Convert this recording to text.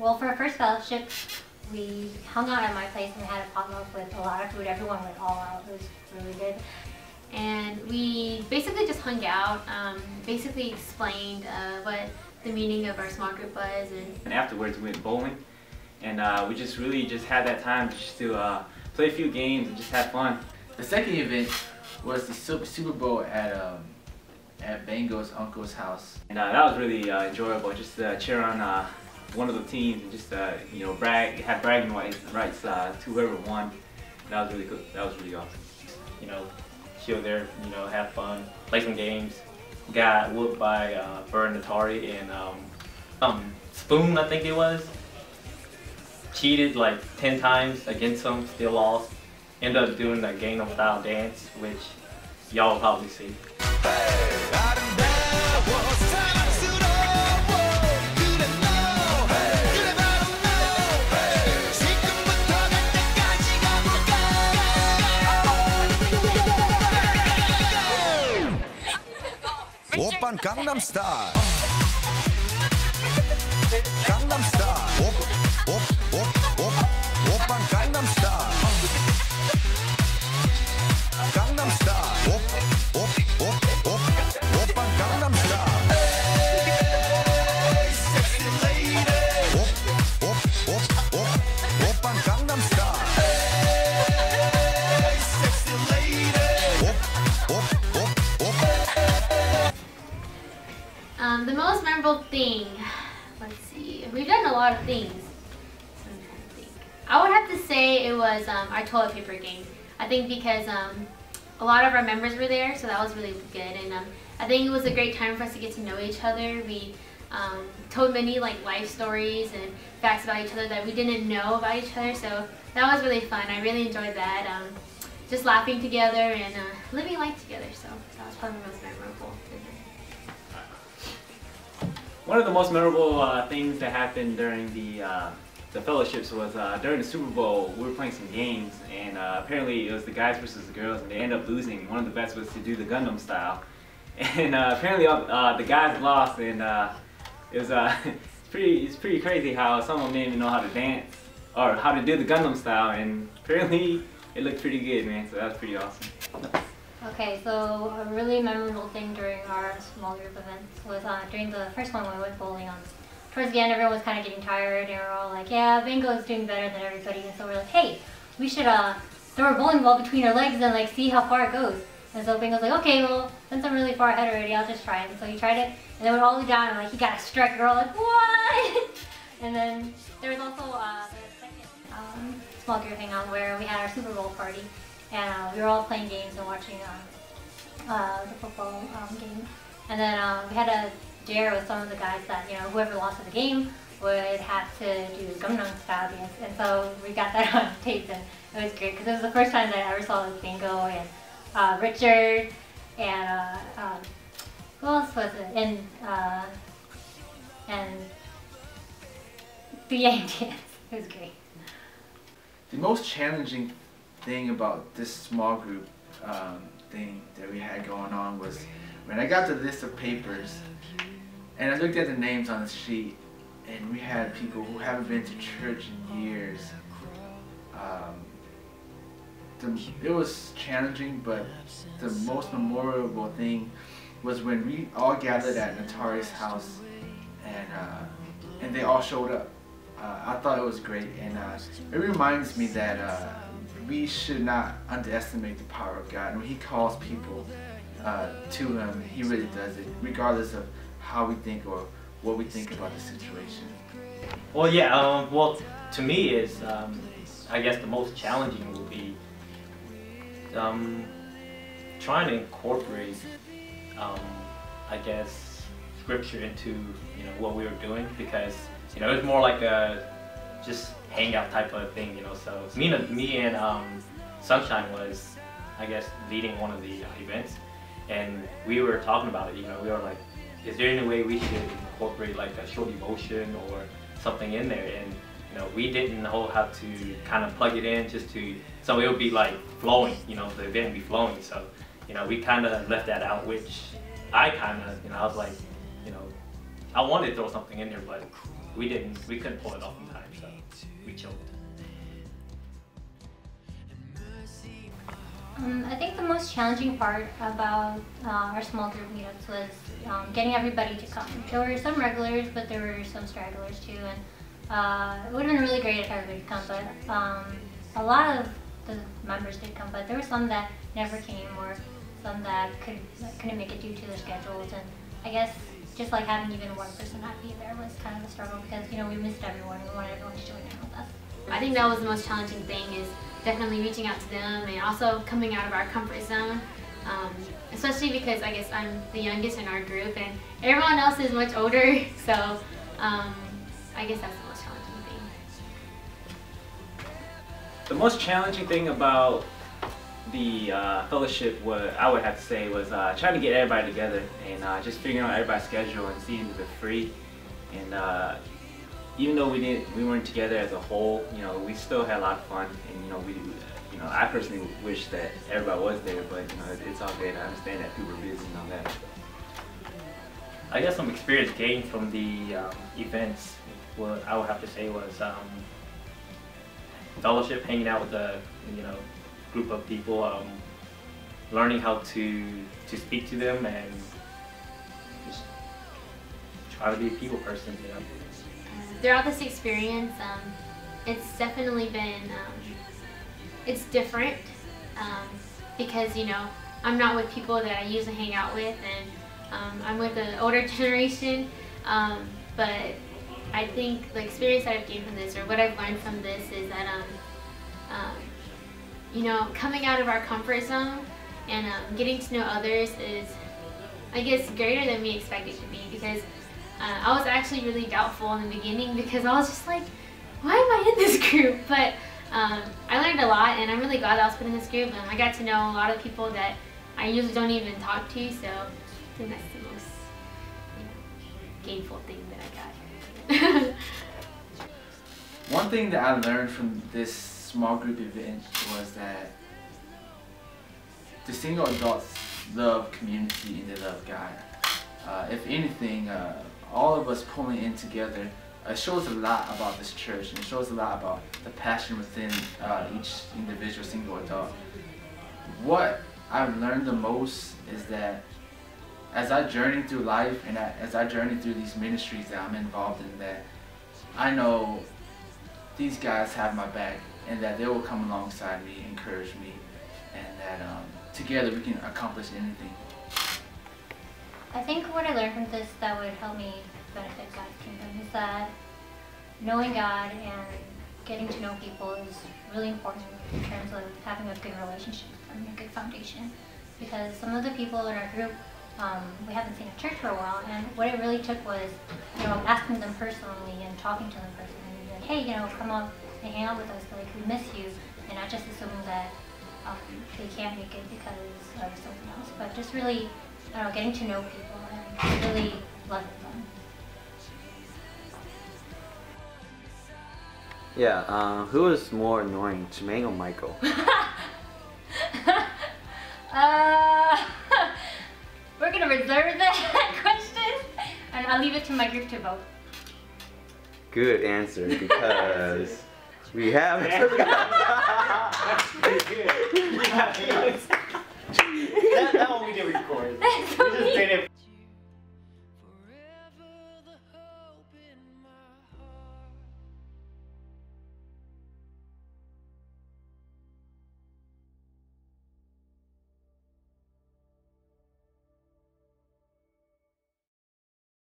Well, for our first fellowship, we hung out at my place and we had a potluck with a lot of food. Everyone went all out. It was really good. And we basically just hung out, basically explained what the meaning of our small group was. And afterwards we went bowling, and we just really had that time just to play a few games and just have fun. The second event was the Super Bowl at Bango's uncle's house. And that was really enjoyable, just to cheer on one of the teams and just you know, have bragging rights to whoever won. That was really good. That was really awesome. You know, chill there, you know, have fun, play some games. Got whooped by Bird and Atari, and Spoon, I think it was. Cheated like 10 times against him, still lost. Ended up doing the Gangnam Style dance, which y'all will probably see. Oppan Gangnam Style. Gangnam Style. Oppan Gangnam Style. Gangnam Style. Oppan Gangnam Style. Hey, sexy lady. Oppan Gangnam Style. Hey, sexy lady. The most memorable thing, let's see, we've done a lot of things. So I'm trying to think. I would have to say it was our toilet paper game. I think because a lot of our members were there, so that was really good. And I think it was a great time for us to get to know each other. We told many like life stories and facts about each other that we didn't know about each other, so that was really fun. I really enjoyed that. Just laughing together and living life together, so that was probably the most memorable. One of the most memorable things that happened during the fellowships was during the Super Bowl. We were playing some games, and apparently it was the guys versus the girls, and they ended up losing. One of the bets was to do the Gundam Style, and apparently the guys lost, and it was it's pretty crazy how someone didn't even know how to dance or how to do the Gundam Style, and apparently it looked pretty good, man. So that was pretty awesome. Okay, so a really memorable thing during our small group events was during the first one when we went bowling. Towards the end, everyone was kind of getting tired, and we were all like, yeah, Bango is doing better than everybody, and so we're like, hey, we should throw a bowling ball between our legs and like see how far it goes. And so Bango's like, okay, well, since I'm really far ahead already, I'll just try it. And so he tried it, and then went all the way down, and like, he got a strike, and we're all like, what? And then there was also the second small group hangout where we had our Super Bowl party. And we were all playing games and watching the football game. And then we had a dare with some of the guys that, you know, whoever lost the game would have to do Gangnam Style dance. And so we got that on tape, and it was great because it was the first time that I ever saw like Bango and Richard and who else was it? And the Yang dance. It was great. The most challenging thing about this small group thing that we had going on was when I got the list of papers and I looked at the names on the sheet, and we had people who haven't been to church in years. It was challenging, but the most memorable thing was when we all gathered at Natari's house, and they all showed up. I thought it was great, and it reminds me that we should not underestimate the power of God. When He calls people to Him, He really does it, regardless of how we think or what we think about the situation. Well, yeah, well, to me is, I guess the most challenging will be trying to incorporate, I guess, scripture into, you know, what we were doing, because, you know, it was more like a just hangout type of thing, you know. So me and Sunshine was, I guess, leading one of the events, and we were talking about it. You know, we were like, is there any way we should incorporate like a short emotion or something in there? And you know, we didn't know how to kind of plug it in just to, so it would be like flowing. You know, the event would be flowing. So you know, we kind of left that out, which I kind of, you know, I was like, you know, I wanted to throw something in there, but we didn't. We couldn't pull it off in time, so we choked. I think the most challenging part about our small group meetups was getting everybody to come. There were some regulars, but there were some stragglers too, and it would have been really great if everybody could come, but a lot of the members did come, but there were some that never came, or some that couldn't make it due to their schedules, and I guess just like having even one person not be there was kind of a struggle because, you know, we missed everyone. We wanted everyone to join in with us. I think that was the most challenging thing, is definitely reaching out to them and also coming out of our comfort zone. Especially because I guess I'm the youngest in our group and everyone else is much older, so I guess that's the most challenging thing. The most challenging thing about the fellowship, what I would have to say, was trying to get everybody together and just figuring out everybody's schedule and seeing if they're free. And even though we weren't together as a whole, you know, we still had a lot of fun. And you know, I personally wish that everybody was there, but you know, it's all good. I understand that people are busy and all that. I guess some experience gained from the events, what I would have to say was fellowship, hanging out with a group of people, learning how to speak to them and just try to be a people person, you know. Throughout this experience, it's definitely been, it's different because, you know, I'm not with people that I usually hang out with, and I'm with the older generation, but I think the experience that I've gained from this, or what I've learned from this, is that, you know, coming out of our comfort zone and getting to know others is, I guess, greater than we expected to be, because I was actually really doubtful in the beginning because I was just like, why am I in this group? But I learned a lot, and I'm really glad that I was put in this group, and I got to know a lot of people that I usually don't even talk to, so I think that's the most, you know, gainful thing that I got. One thing that I learned from this small group event was that the single adults love community and they love God. If anything, all of us pulling in together shows a lot about this church, and it shows a lot about the passion within each individual single adult. What I've learned the most is that as I journey through life and as I journey through these ministries that I'm involved in, that I know these guys have my back, and that they will come alongside me, encourage me, and that together we can accomplish anything. I think what I learned from this that would help me benefit God's kingdom is that knowing God and getting to know people is really important in terms of having a good relationship and a good foundation. Because some of the people in our group, we haven't seen at church for a while, and what it really took was, you know, asking them personally and talking to them personally, and be like, hey, you know, come up and hang out with us, like, we miss you, and not just assuming that they can't make it because of something else, but just really, I don't know, getting to know people and really loving them. Yeah, who is more annoying, Jermaine or Michael? We're gonna reserve that question, and I'll leave it to my group to vote. Good answer, because we have. That's pretty good. that one we did record. That's so We just did it